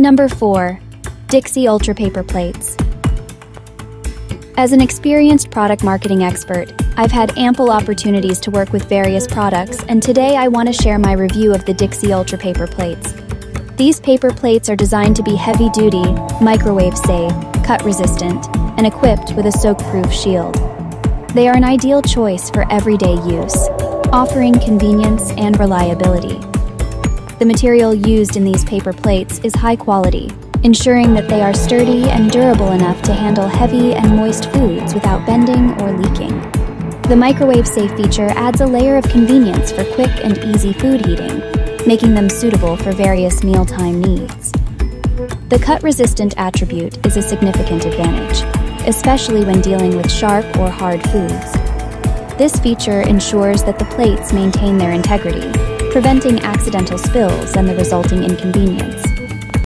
Number 4. Dixie Ultra Paper Plates. As an experienced product marketing expert, I've had ample opportunities to work with various products, and today I want to share my review of the Dixie Ultra Paper Plates. These paper plates are designed to be heavy-duty, microwave-safe, cut-resistant, and equipped with a soak-proof shield. They are an ideal choice for everyday use, offering convenience and reliability. The material used in these paper plates is high quality, ensuring that they are sturdy and durable enough to handle heavy and moist foods without bending or leaking. The microwave-safe feature adds a layer of convenience for quick and easy food heating, making them suitable for various mealtime needs. The cut-resistant attribute is a significant advantage, especially when dealing with sharp or hard foods. This feature ensures that the plates maintain their integrity, preventing accidental spills and the resulting inconvenience.